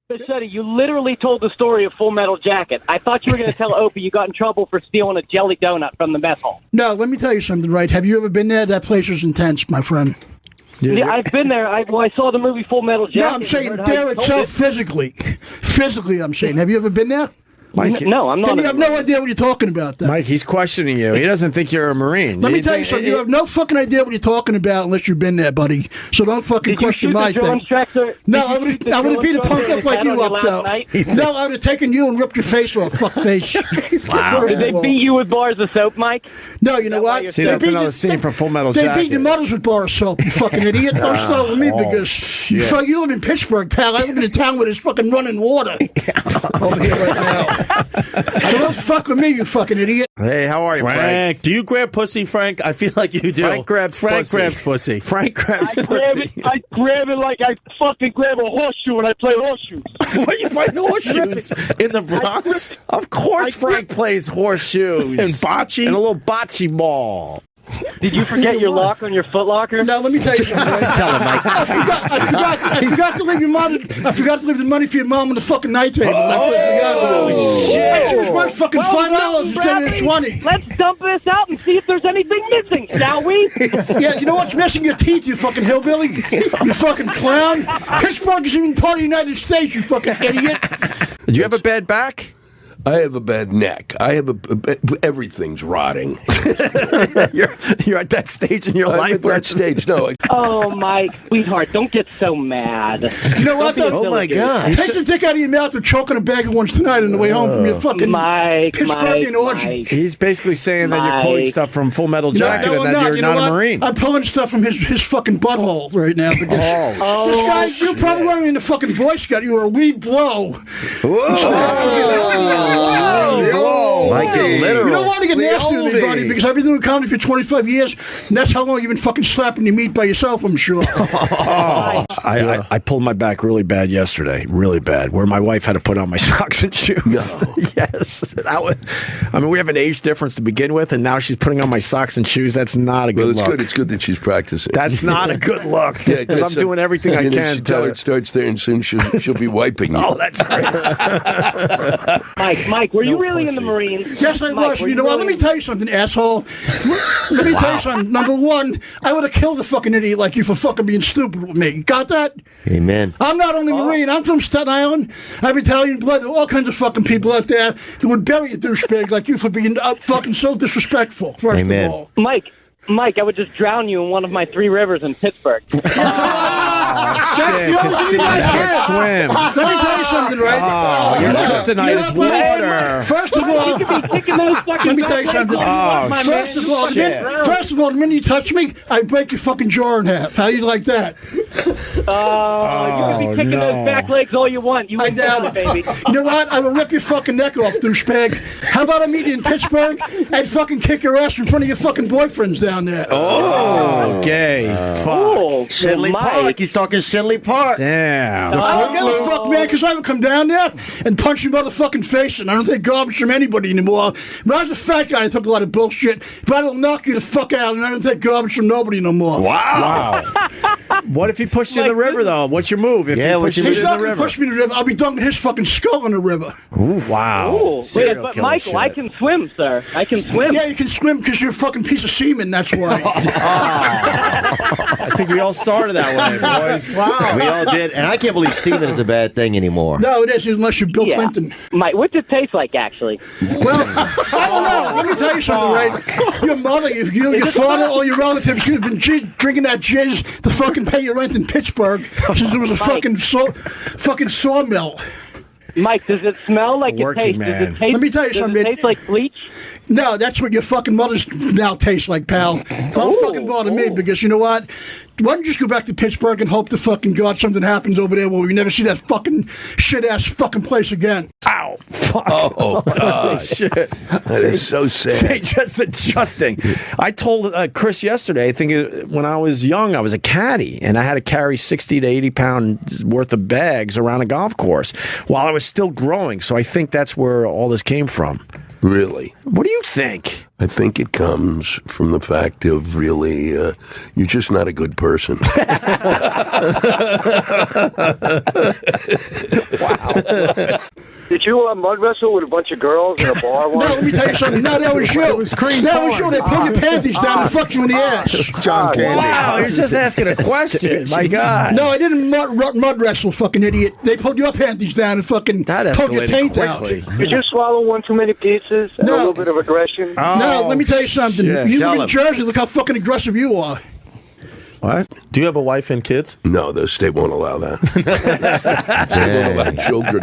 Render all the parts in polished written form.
Bocchetti, you literally told the story of Full Metal Jacket. I thought you were going to tell Opie you got in trouble for stealing a jelly donut from the mess hall. No, let me tell you something, right? Have you ever been there? That place was intense, my friend. Yeah, I've been there. I saw the movie Full Metal Jacket. No, I'm saying there itself physically. Physically, I'm saying. Have you ever been there? Mike, no, I'm not. Then you have no idea what you're talking about, then. Mike, he's questioning you. He doesn't think you're a Marine. Let me tell you something. You have no fucking idea what you're talking about unless you've been there, buddy. So don't fucking question my thing. No, I would have beat a punk up like you up, though. No, I would have taken you and ripped your face off, fuckface. Wow. Did they beat you with bars of soap, Mike? No, you know what? See, that's another scene from Full Metal Jacket. They beat your mothers with bar of soap, you fucking idiot. Don't start with me because you live in Pittsburgh, pal. I live in a town where there's fucking running water. Over here right now. So don't fuck with me, you fucking idiot. Hey, how are you, Frank? Do you grab pussy, Frank? I feel like you do. Frank grabs pussy. Frank grabs pussy. I grab it like I fucking grab a horseshoe when I play horseshoes. What are you playing horseshoes? In the Bronx? Of course Frank plays horseshoes. And bocce? And a little bocce ball. Did you forget your lock on your foot locker? No, let me tell you something. Tell him, Mike. I forgot to leave your mom. I forgot to leave the money for your mom on the fucking night table. Shit! It was worth fucking $5 instead of $20. Let's dump this out and see if there's anything missing, shall we? Yeah, you know what's missing? Your teeth, you fucking hillbilly. You fucking clown. Pittsburgh isn't even part of the United States, you fucking idiot. Did you have a bad back? I have a bad neck. I have everything's rotting. You're at that stage in your life. At that stage, no. Oh, Mike, sweetheart, don't get so mad. You know what, though? Oh, my God. Take the dick out of your mouth and choke on a bag of ones tonight on the way home from your fucking Pittsburghian orgy. He's basically saying that you're quoting stuff from Full Metal Jacket and that you're not a Marine. I'm pulling stuff from his fucking butthole right now. Because this guy, you probably weren't in the fucking Boy Scout. You were a lead blow. Whoa. Like literal. You don't want to get nasty with me, buddy, because I've been doing comedy for 25 years, and that's how long you've been fucking slapping your meat by yourself, I'm sure. I pulled my back really bad yesterday, really bad, where my wife had to put on my socks and shoes. No. Yes. We have an age difference to begin with, and now she's putting on my socks and shoes. That's not a good look. It's good that she's practicing. That's not a good look, because I'm doing everything I can. Tell her it starts there, and soon she'll be wiping you. Oh, that's great. Mike, were you really in the Marines? Yes, I was. You know what? Let me tell you something, asshole. Let me tell you something. Number one, I would have killed a fucking idiot like you for fucking being stupid with me. Got that? Amen. I'm not only Marine. I'm from Staten Island. I have Italian blood. There are all kinds of fucking people out there that would bury a douchebag like you for being fucking so disrespectful, first of all. Mike, I would just drown you in one of my 3 rivers in Pittsburgh. Shit, swim. Let me tell you something, right? Oh, your kryptonite is water. First of all, let me tell you something. First of all, the minute you touch me, I break your fucking jaw in half. How do you like that? You can be kicking those back legs all you want. I doubt it, baby. You know what? I will rip your fucking neck off, douchebag. How about I meet you in Pittsburgh and fucking kick your ass in front of your fucking boyfriends down there? Oh, gay. Fuck. Shenley Park. He's talking Shenley Park. Damn. I don't give a fuck, man, because I would come down there and punch your motherfucking face, and I don't take garbage from anybody anymore. When I was a fat guy, I took a lot of bullshit, but I will knock you the fuck out, and I don't take garbage from nobody no more. Wow. What if he pushed you in the river, though? What's your move? If he's not going to push me in the river. I'll be dunking his fucking skull in the river. Ooh, wow. Ooh. Wait, but Michael, I can swim, sir. I can swim. Yeah, you can swim because you're a fucking piece of semen, that's why. I think we all started that way, boys. Wow. We all did, and I can't believe semen is a bad thing anymore. No, it isn't unless you're Bill Clinton. Mike, what's it taste like, actually? Well, I don't know. Let me tell you something, right? Your mother, your father, all your relatives could have been drinking that jizz to fucking pay your rent in Pittsburgh since it was a fucking sawmill. Mike, does it smell like it tastes? Let me tell you something. Does it taste like bleach? No, that's what your fucking mother's now tastes like, pal. Don't fucking bother me, because you know what? Why don't you just go back to Pittsburgh and hope to fucking God something happens over there where we never see that fucking shit-ass fucking place again. Ow. Fuck. Oh, God. Shit. That is so sad. Say just adjusting. I told Chris yesterday, I think when I was young, I was a caddy, and I had to carry 60 to 80 pounds worth of bags around a golf course while I was still growing. So I think that's where all this came from. Really? What do you think? I think it comes from the fact of really, you're just not a good person. Wow. Did you mud wrestle with a bunch of girls in a bar once? No, let me tell you something. No, that was you. It was cream. That was you. They pull your panties down and fuck you in the ass. John Candy. Wow, he's just asking a question. My God. No, I didn't mud wrestle, fucking idiot. They pulled your panties down and fucking poke your taint quickly. out. Did you swallow one too many pieces? And a little bit of aggression? No, let me tell you something. Shit. You Tell live in him. Jersey. Look how fucking aggressive you are. What? Do you have a wife and kids? No, the state won't allow that. They won't allow children.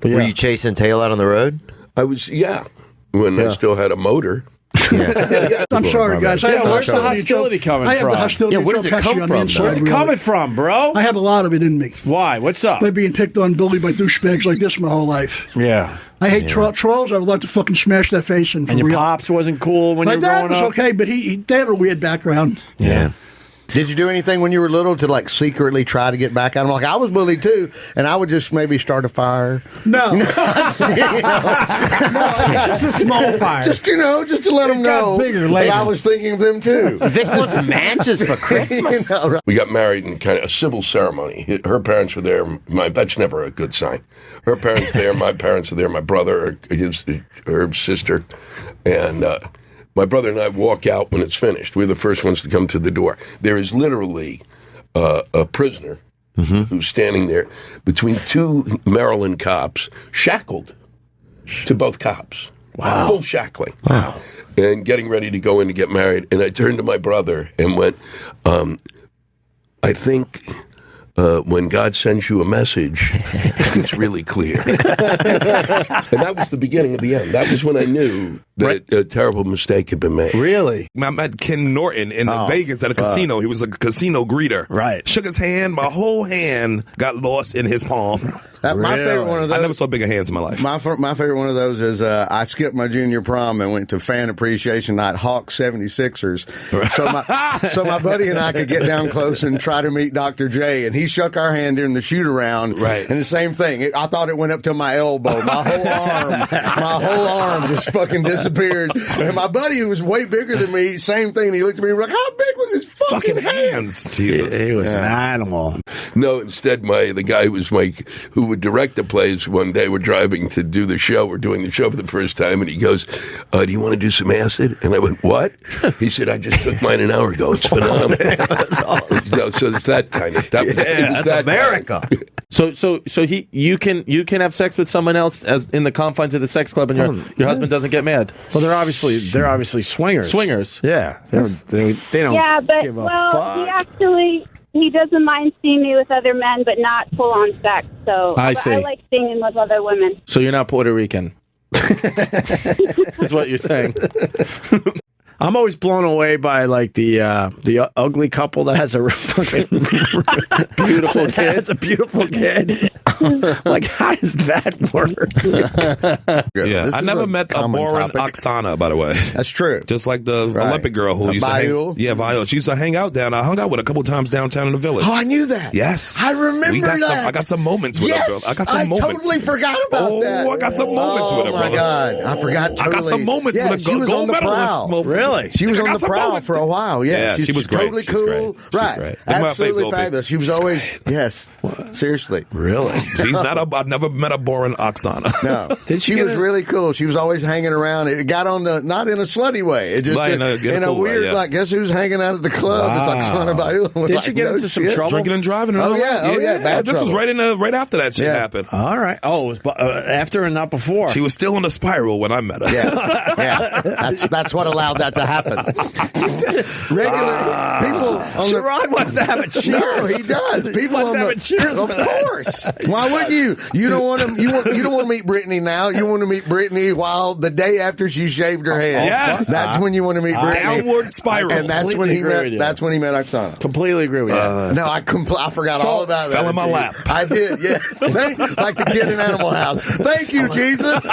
Were you chasing tail out on the road? I was, when I still had a motor. I'm sorry, guys. I have Where's the hostility coming from? I have the hostility. where does it come on from, the inside, Where's it really. coming from, bro? I have a lot of it in me. Why? What's up? By being picked on, bullied by douchebags like this my whole life. Yeah. I hate trolls. I would like to fucking smash that face in. For And your real. pops wasn't cool when My you were dad growing was up? okay, but they had a weird background. Yeah. Did you do anything when you were little to like secretly try to get back at him? Like I was bullied too, and I would just maybe start a fire. No. Just a small fire. Just to let them know bigger that later. I was thinking of them too. Vic wants matches for Christmas. Right? We got married in kind of a civil ceremony. Her parents were there. That's never a good sign. Her parents there, my parents are there, my brother, her sister, and my brother and I walk out when it's finished. We're the first ones to come to the door. There is literally a prisoner who's standing there between two Maryland cops, shackled to both cops. Wow. Full shackling. Wow. And getting ready to go in to get married. And I turned to my brother and went, I think when God sends you a message, it's really clear. And that was the beginning of the end. That was when I knew that a terrible mistake had been made. Really? I met Ken Norton in Vegas at a casino. He was a casino greeter. Right. Shook his hand. My whole hand got lost in his palm. My favorite one of those. I never saw bigger hands in my life. My favorite one of those is I skipped my junior prom and went to fan appreciation night, Hawks 76ers. So my buddy and I could get down close and try to meet Dr. J, and he shook our hand during the shoot around. Right. And the same thing. I thought it went up to my elbow. My whole arm just fucking disappeared. And my buddy, who was way bigger than me, same thing. He looked at me and was like, how big was his fucking hands? Jesus. He was an animal. No, instead, the guy who would direct the plays one day, we're driving to do the show. We're doing the show for the first time, and he goes, do you want to do some acid? And I went, what? He said, I just took mine an hour ago. It's phenomenal. That's awesome. So it's that kind of. That's America. So you can have sex with someone else as in the confines of the sex club, and your husband doesn't get mad. Well, they're obviously swingers. Swingers. Yeah. They don't Yeah, but give a fuck. he doesn't mind seeing me with other men, but not full on sex. So I see. I like seeing him with other women. So you're not Puerto Rican. Is what you're saying. I'm always blown away by like the ugly couple that has a fucking beautiful kid. It's a beautiful kid. Like, how does that work? Yeah, I never met a boring Oksana, by the way. That's true. Just like the Olympic girl who used to hang. Yeah, Viola. She used to hang out down. I hung out with her a couple times downtown in the village. Oh, I knew that. Yes. I remember that. I got some moments with her, girl. I got some I moments. totally forgot about that. Oh, I got some moments with her, brother. Oh, my God. I forgot totally. I got some moments with she a was gold on the prowl. medalist. Really? She was on the prowl for a while. Yeah, she was great. Totally She was cool. great. She was Right. great. Look at my face, Absolutely Opie. fabulous. She was always, yes. Seriously. Really? She's not I've never met a boring Oksana. No. She was really cool. She was always hanging around. It got on not in a slutty way. It just Like, in a cool way, weird, yeah. like, guess who's hanging out at the club? Wow. It's Oksana Bayou. Did you get into some trouble? Drinking and driving. And Oh, all yeah. that. Oh, yeah. Bad This was trouble. right after that shit Yeah. happened. All right. Oh, it was after and not before. She was still on the spiral when I met her. Yeah. That's what allowed that to happen. Regular people on the Sherrod wants to have a cheers. No, he does. People wants on to have the, a cheers Of for that. course. Why wouldn't you? You don't want to. You don't want to meet Brittany now. You want to meet Brittany while the day after she shaved her head. Yes. That's when you want to meet Brittany. Downward spiral. And that's when Completely he agree met. with you. That's when he met Oksana. Completely agree with you. No, I forgot all about that. fell in my lap. I did. Yeah, like the kid in Animal House. Thank you, Jesus.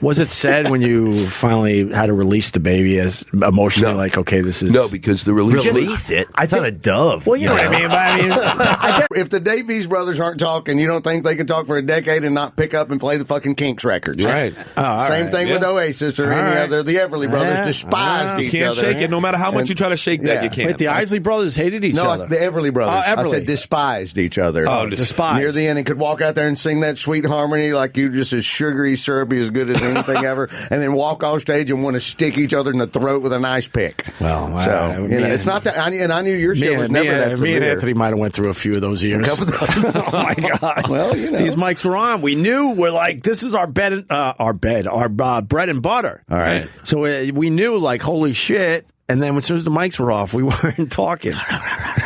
Was it sad when you finally had to release the baby as emotionally, No. like, okay, this is... No, because the release. Release it. It's not a dove. Well, you know what I mean. But I mean, If the Davies brothers aren't talking, you don't think they can talk for a decade and not pick up and play the fucking Kinks records? Right. Same thing with Oasis or any other. The Everly brothers despised each Can't other. shake it. No matter how much you try to shake that, you can't. Wait, the Isley brothers hated each other. No, the Everly brothers. Everly. I said despised each other. Oh, despised. Near the end, and could walk out there and sing that sweet harmony like you just as sugary, syrupy, as good as anything ever, and then walk off stage and want to stick each other in the throat with an ice pick. Well, so it's not that. And I knew your shit was never that severe. Me and Anthony might have went through a few of those years. Oh my God! Well, these mics were on. We knew we're like, this is our bread and butter. All right. So we knew, like, holy shit. And then as soon as the mics were off, we weren't talking.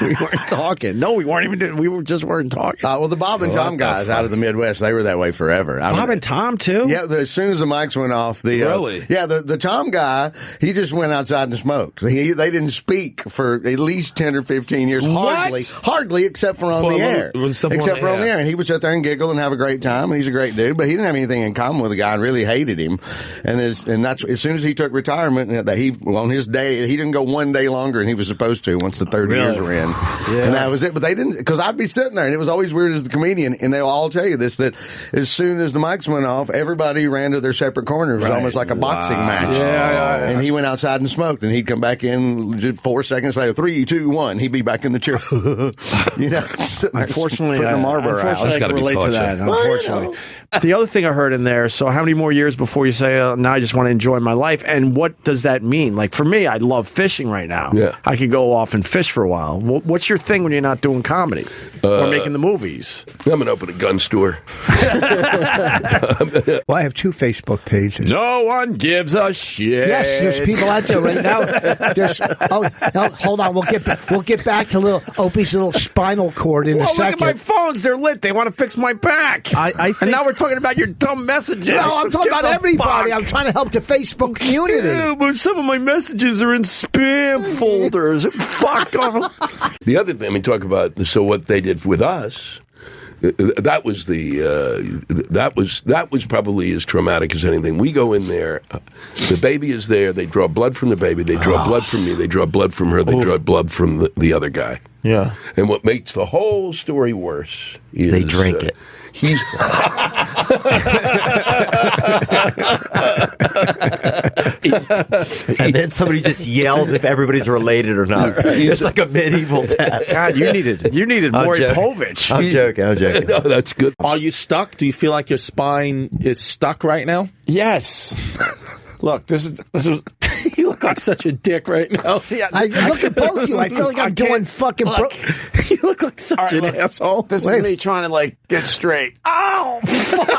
We weren't talking. No, we weren't even doing. We just weren't talking. Well, the Bob and Tom guys out of the Midwest, they were that way forever. Bob and Tom too. Yeah, as soon as the mics went off, the Tom guy, he just went outside and smoked. They didn't speak for at least 10 or 15 years. Hardly, except for on the air. Except for on the air, and he would sit there and giggle and have a great time. And he's a great dude, but he didn't have anything in common with the guy. And really hated him. And that's as soon as he took retirement, that on his day. He didn't go one day longer, and he was supposed to once the 30 years were in. Yeah. And that was it. But they didn't, because I'd be sitting there, and it was always weird as the comedian, and they'll all tell you this, that as soon as the mics went off, everybody ran to their separate corners. It was almost like a boxing match. Yeah. And he went outside and smoked, and he'd come back in just 4 seconds later, 3, 2, 1. He'd be back in the chair. Unfortunately, putting a Marlboro out. I can relate to that, unfortunately. The other thing I heard in there, so how many more years before you say, now I just want to enjoy my life? And what does that mean? Like, for me, I love fishing right now. Yeah. I could go off and fish for a while. What's your thing when you're not doing comedy or making the movies? I'm going to open a gun store. Well, I have 2 Facebook pages. No one gives a shit. Yes, there's people out there right now. Hold on. We'll get back to little Opie's little spinal cord in a second. Look at my phones. They're lit. They want to fix my back. And now we're talking about your dumb messages. No, I'm talking about everybody. I'm trying to help the Facebook community. Yeah, but some of my messages are in spam folders. Fuck off. The other thing, talk about what they did with us. That was probably as traumatic as anything. We go in there, the baby is there. They draw blood from the baby. They draw blood from me. They draw blood from her. They draw blood from the other guy. Yeah. And what makes the whole story worse is they drink it. And then somebody just yells if everybody's related or not. It's like a medieval test. God, you needed Maury Povich. I'm joking. No, that's good. Are you stuck? Do you feel like your spine is stuck right now? Yes. Look, this is. You look like such a dick right now. See, I look at both of you. I feel like I'm doing fucking. You look like such an asshole. This is me trying to get straight. Oh, fuck.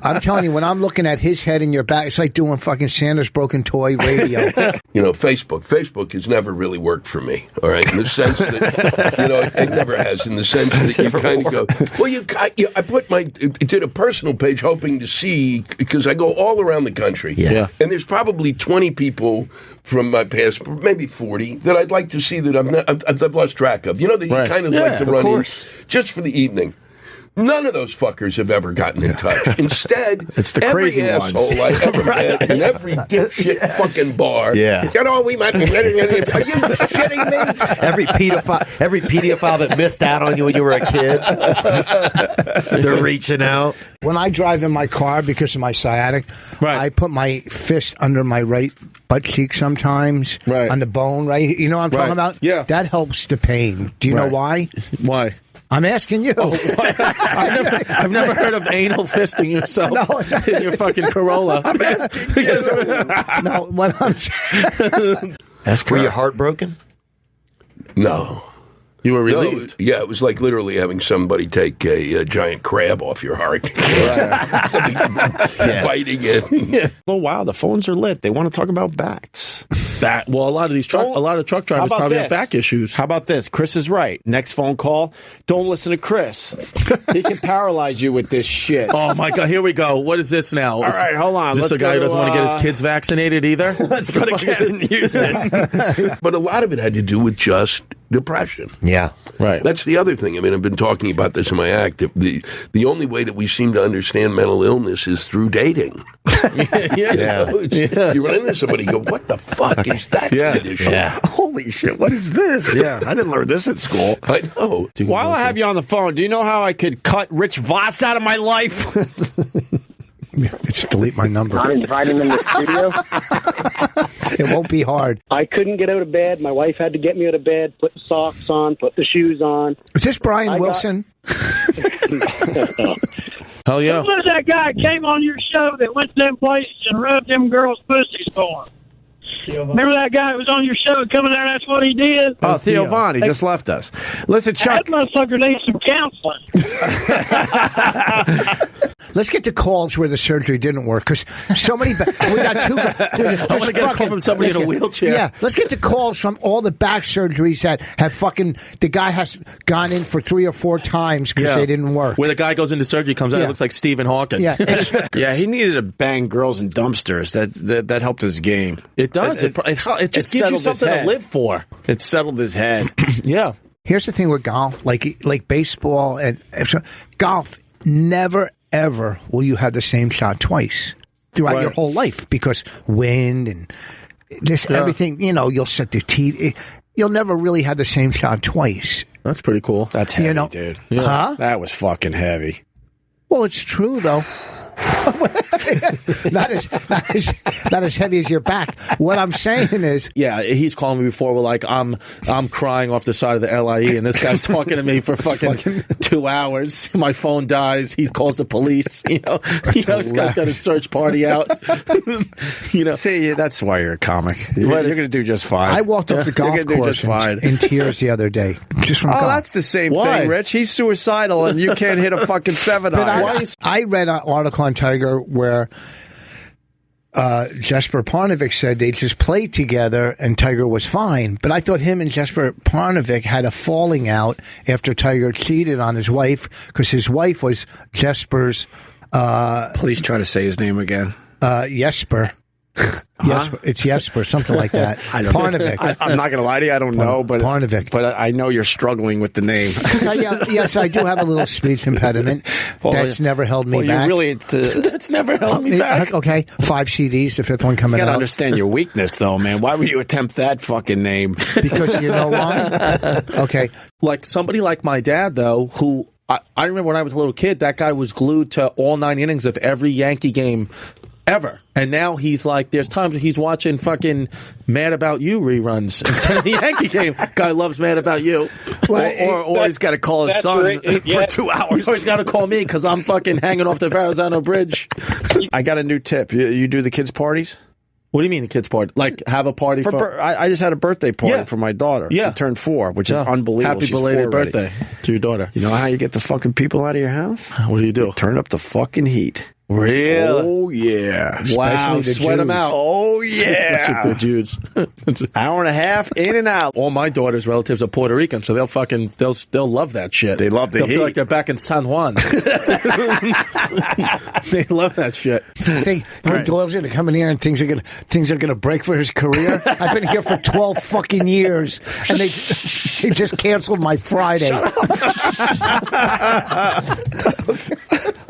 I'm telling you, when I'm looking at his head in your back, it's like doing fucking Santa's broken toy radio. Facebook has never really worked for me. All right, in the sense that it never has. In the sense that you kind of go, well, I did a personal page hoping to see, because I go all around the country. Yeah. And there's probably 20 people from my past, maybe 40, that I'd like to see that I've lost track of. That you kind of like to run in just for the evening. None of those fuckers have ever gotten in touch. Instead, it's the every crazy asshole ones. I ever met in every dipshit fucking bar. Yeah. We might be ready. Are you shitting me? Every pedophile that missed out on you when you were a kid, they're reaching out. When I drive in my car because of my sciatic, I put my fist under my right butt cheek sometimes, on the bone, right? You know what I'm talking about? Yeah. That helps the pain. Do you know why? Why? I'm asking you. I've never heard of anal fisting yourself in your fucking Corolla. I'm asking you. No, what I'm saying. Were you heartbroken? No. You were relieved. Yeah, it was like literally having somebody take a giant crab off your heart. Biting it. Oh, wow, the phones are lit. They want to talk about backs. Well, a lot of truck drivers probably have back issues. How about this? Chris is right. Next phone call, don't listen to Chris. He can paralyze you with this shit. Oh, my God. Here we go. What is this now? All right, hold on. Is this a guy who doesn't want to get his kids vaccinated either? Let's go to Kevin Houston. But a lot of it had to do with just depression. Yeah. Right. That's the other thing. I mean, I've been talking about this in my act. The only way that we seem to understand mental illness is through dating. You run into somebody, you go, what the fuck is that condition? Yeah. Holy shit, what is this? Yeah, I didn't learn this at school. I know. While I have you on the phone, do you know how I could cut Rich Voss out of my life? It's delete my number. I'm inviting him to the studio. It won't be hard. I couldn't get out of bed. My wife had to get me out of bed, put the socks on, put the shoes on. Is this Brian Wilson? Hell yeah. Who was that guy came on your show that went to them places and rubbed them girls' pussies for him? Remember that guy that was on your show coming there? That's what he did. Oh, Theo Von, he just left us. Listen, Chuck. That motherfucker needs some counseling. Let's get the calls where the surgery didn't work, because so many. We got two. I want to get a call from somebody in a wheelchair. Yeah, let's get the calls from all the back surgeries that have fucking. The guy has gone in for 3 or 4 times because they didn't work. Where the guy goes into surgery, comes out, it looks like Stephen Hawking. Yeah, yeah, he needed to bang girls in dumpsters. That helped his game. It does. It just gives you something to live for. It settled his head. Yeah. Here's the thing with golf, like baseball and golf, never ever will you have the same shot twice throughout your whole life, because wind and everything. You know, you'll set the tee. You'll never really have the same shot twice. That's pretty cool. That's heavy, dude. Yeah. Huh? That was fucking heavy. Well, it's true though. not as heavy as your back. What I'm saying is, yeah, he's calling me before. We're like, I'm crying off the side of the LIE, and this guy's talking to me for fucking 2 hours. My phone dies. He calls the police. You know, this guy's got a search party out. See, that's why you're a comic. You're going to do just fine. I walked off the golf course in tears the other day, just from golf. That's the same thing, Rich. He's suicidal, and you can't hit a fucking 7-iron. I read an article on Tiger where Jesper Parnevik said they just played together and Tiger was fine. But I thought him and Jesper Parnevik had a falling out after Tiger cheated on his wife, because his wife was Jesper's... Please try to say his name again. Jesper. Jesper, it's Jesper, something like that. I don't Parnevik. I'm not going to lie to you, I don't know, but Parnevik. But I know you're struggling with the name. Yes, I do have a little speech impediment. That's never held me back. That's never held me back. Okay, 5 CDs, the 5th one coming out. You got to understand your weakness, though, man. Why would you attempt that fucking name? Because you know why? Okay. Like somebody like my dad, though, who I remember when I was a little kid, that guy was glued to all 9 innings of every Yankee game ever. And now he's like, there's times where he's watching fucking Mad About You reruns instead of the Yankee game. Guy loves Mad About You. Or he's got to call his son for 2 hours. Or he's got to call me because I'm fucking hanging off the Verrazano Bridge. I got a new tip. You do the kids' parties? What do you mean a kids' party? Like have a party for... I just had a birthday party for my daughter. She turned 4, which is unbelievable. Happy belated birthday to your daughter. You know how you get the fucking people out of your house? What do you do? Turn up the fucking heat. Really? Oh, yeah. Wow, sweat them out. Oh, yeah. The Jews. Hour and a half, in and out. All my daughter's relatives are Puerto Rican, so they'll love that shit. They love the heat. They'll feel like they're back in San Juan. They love that shit. My daughter's going to come in here and things are going to break for his career. I've been here for 12 fucking years, and they just canceled my Friday.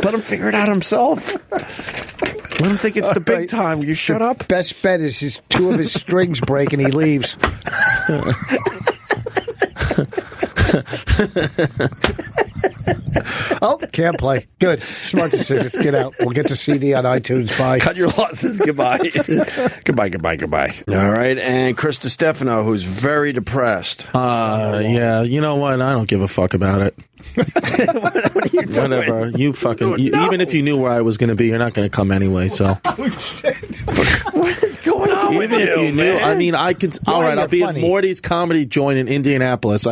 Let him figure it out himself. Let him think it's the big time. You shut up. Best bet is 2 of his strings break and he leaves. Oh, can't play. Good. Smart decision. Get out. We'll get the CD on iTunes. Bye. Cut your losses. Goodbye. Goodbye. All right. And Chris Distefano, who's very depressed. Yeah. You know what? I don't give a fuck about it. What are you doing? Whatever. You fucking... even if you knew where I was going to be, you're not going to come anyway, so... What is going on even with if you knew, man? I mean, I could... All right, I'll be at Morty's Comedy Joint in Indianapolis.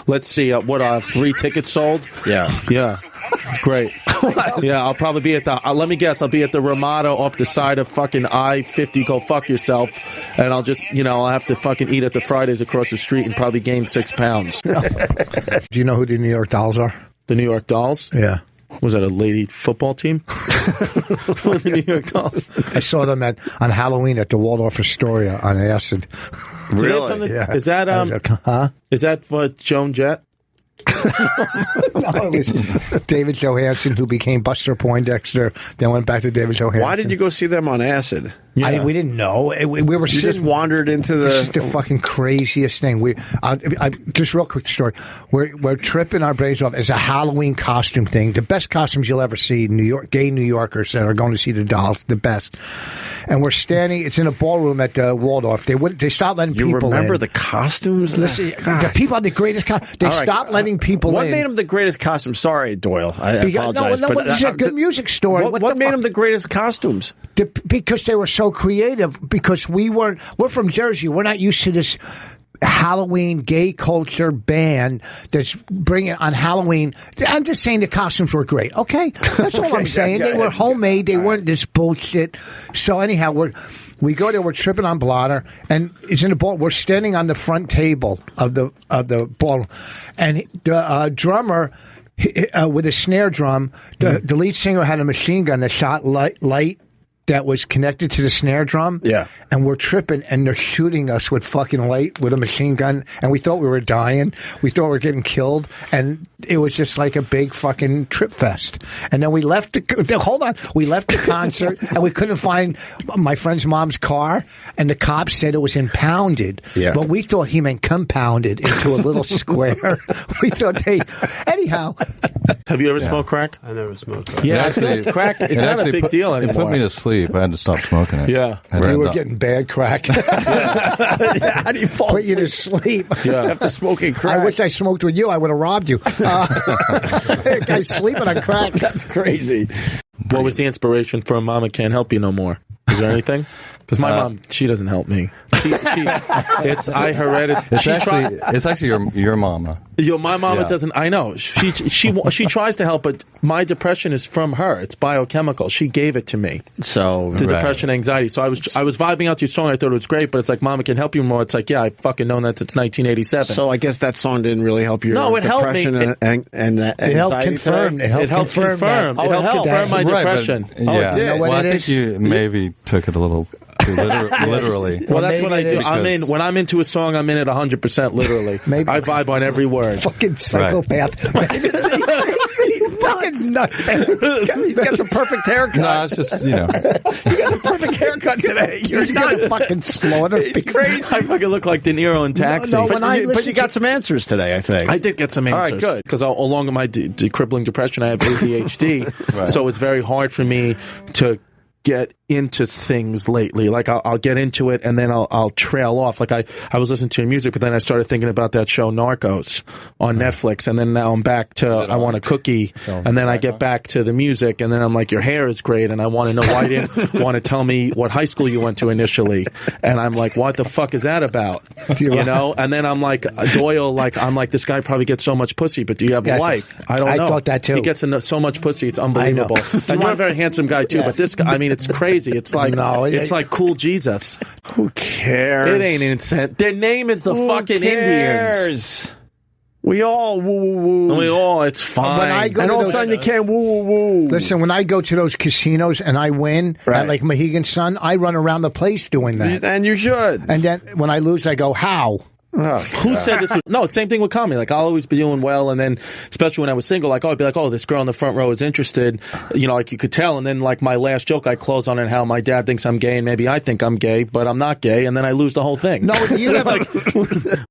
Let's see, what are 3 tickets sold? Yeah. Great. Yeah, I'll probably be at the... let me guess, I'll be at the Ramada off the side of fucking I-50, go fuck yourself, and I'll just, I'll have to fucking eat at the Fridays across the street and probably gain 6 pounds. Do you know who the New York Dolls are? The New York Dolls? Yeah. Was that a lady football team? When the New York Dolls. I saw them on Halloween at the Waldorf Astoria on acid. Really? Yeah. Is that Is that for Joan Jett? No, it was David Johansen, who became Buster Poindexter, then went back to David Johansen. Why did you go see them on acid? We didn't know. We were You just wandered into the... This is the fucking craziest thing. Just real quick story. We're tripping our brains off. It's a Halloween costume thing. The best costumes you'll ever see. Gay New Yorkers that are going to see the dolls, the best. And we're standing. It's in a ballroom at the Waldorf. They stopped letting people in. You remember the costumes? Listen, the people had the greatest costumes. They stopped letting people in. What made them the greatest costumes? Sorry, Doyle. I apologize. No, it's a good music story. What made them the greatest costumes? Because they were so creative. Because we're from Jersey. We're not used to this Halloween gay culture band that's bringing on Halloween. I'm just saying the costumes were great. Okay, that's all I'm saying. They were homemade. They weren't this bullshit. So anyhow, we go there. We're tripping on Blotter, and it's in the ball. We're standing on the front table of the ball, and the drummer. With a snare drum, the lead singer had a machine gun that shot light that was connected to the snare drum. Yeah. And we're tripping, and they're shooting us with fucking light with a machine gun, and we thought we were dying. We thought we were getting killed, and it was just like a big fucking trip fest. And then we left we left the concert, and we couldn't find my friend's mom's car, and the cops said it was impounded. Yeah. But we thought he meant compounded into a little square. We thought anyhow. Have you ever smoked crack? I never smoked crack. Yeah, crack. It's not a big deal anymore. It put me to sleep. I had to stop smoking it. Yeah. You were getting bad crack. How do you fall Put you to sleep. Yeah. After smoking crack. I wish I smoked with you. I would have robbed you. Guy's sleeping on crack. That's crazy. What was the inspiration for Mama Can't Help You No More? Is there anything? Because my mom, she doesn't help me. It's actually your mama. My mama doesn't. I know she tries to help, but my depression is from her. It's biochemical. She gave it to me. So the depression, anxiety. So I was vibing out to your song. I thought it was great, but it's like Mama Can Help You More. It's like I fucking known that since 1987. So I guess that song didn't really help your depression and anxiety. It helped confirm. It helped confirm my depression. It did. Well, I think you maybe took it a little too literally. Well, that's what I do. When I'm into a song, I'm in it 100% literally. I vibe on every word. Fucking psychopath. He's fucking nuts. He's got the perfect haircut. No, it's just, You got the perfect haircut today. You're going to fucking slaughter. It's crazy. I fucking look like De Niro in Taxi. No, but you got some answers today, I think. I did get some answers. All right, good. Because along with my crippling depression, I have ADHD. So it's very hard for me to get into things lately. Like I'll get into it and then I'll trail off. Like I was listening to your music, but then I started thinking about that show Narcos on Netflix, and then now I'm back to I Want a Cookie, and then I get back to the music, and then I'm like, your hair is great, and I want to know why you didn't want to tell me what high school you went to initially, and I'm like, what the fuck is that about? You know? And then I'm like, Doyle, I'm like, this guy probably gets so much pussy, but do you have a wife? I don't know. I thought that too. He gets so much pussy, it's unbelievable. And you're a very handsome guy too, but this guy, I mean, it's crazy. It's like it's like Cool Jesus. Who cares? It ain't insane. Their name is the fucking Indians. We all woo. We all. It's fine. And all of a sudden you can't woo. Listen, when I go to those casinos and I win at like Mohegan Sun, I run around the place doing that. And you should. And then when I lose, I go, how? Who said this was... No, same thing with comedy. Like, I'll always be doing well, and then, especially when I was single, I'd be like, oh, this girl in the front row is interested. You know, like, you could tell. And then, like, my last joke, I close on it how my dad thinks I'm gay, and maybe I think I'm gay, but I'm not gay, and then I lose the whole thing. No, you never...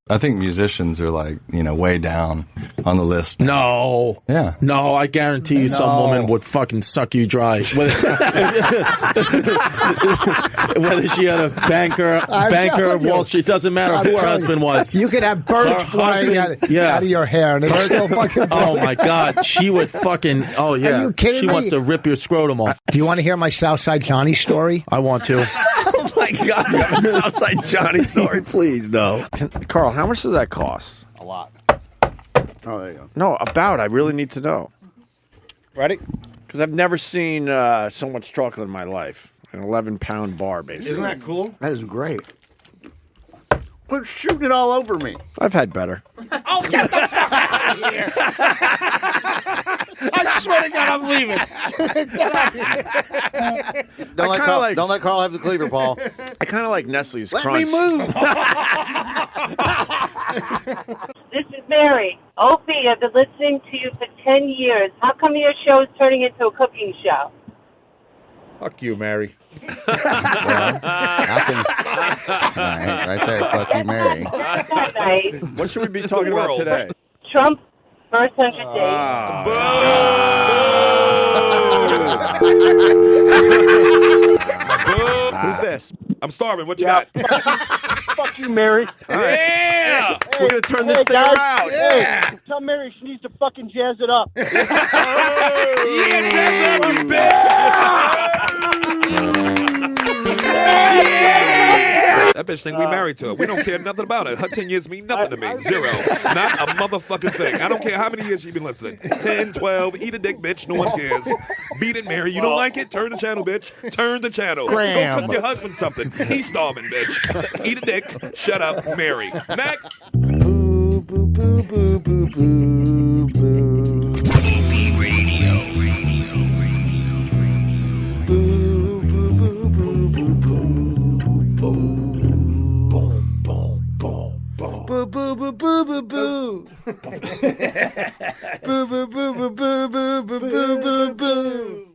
I think musicians are, like, way down on the list. No. Yeah. No, I guarantee you some woman would fucking suck you dry. Whether she had a banker, Wall Street, doesn't matter who her husband was. You could have birds flying out of your hair, and it's so fucking. Oh my God, she would fucking. Oh yeah, are you kidding me? She wants to rip your scrotum off. Do you want to hear my Southside Johnny story? I want to. Oh my God, you have a Southside Johnny story, please no. Carl, how much does that cost? A lot. Oh, there you go. No, I really need to know. Ready? Because I've never seen so much chocolate in my life. An 11-pound bar, basically. Isn't that cool? That is great. Quit shooting it all over me. I've had better. Oh, get the fuck out of here! I swear to God, I'm leaving. Don't let Carl have the cleaver, Paul. I kind of like Nestle's Let Crunch. me move. This is Mary. Opie, I've been listening to you for 10 years. How come your show is turning into a cooking show? Fuck you, Mary. Right there, fuck you, Mary. What should we be talking about today? Trump first 100 days. Who's this? I'm starving. What you got? Fuck you, Mary. Yeah! We're going to turn this thing guys. around. Hey, tell Mary she needs to fucking jazz it up. Yeah, jazz up, you bitch! That bitch think we married to her. We don't care nothing about her. Her 10 years mean nothing to me. Zero. Not a motherfucking thing. I don't care how many years she been listening. 10, 12, eat a dick, bitch. No one cares. Beat it, Mary. You don't like it? Turn the channel, bitch. Turn the channel. Graham. Go cook your husband something. He's starving, bitch. Eat a dick. Shut up, Mary. Next. Boo, boo, boo, boo, boo, boo, boo. Radio. Boo, boo, boo, boo, boo, boo. Boo, boo, boo, boo, boo, boo. Boo, boo, boo, boo, boo, boo, boo, boo, boo, boo.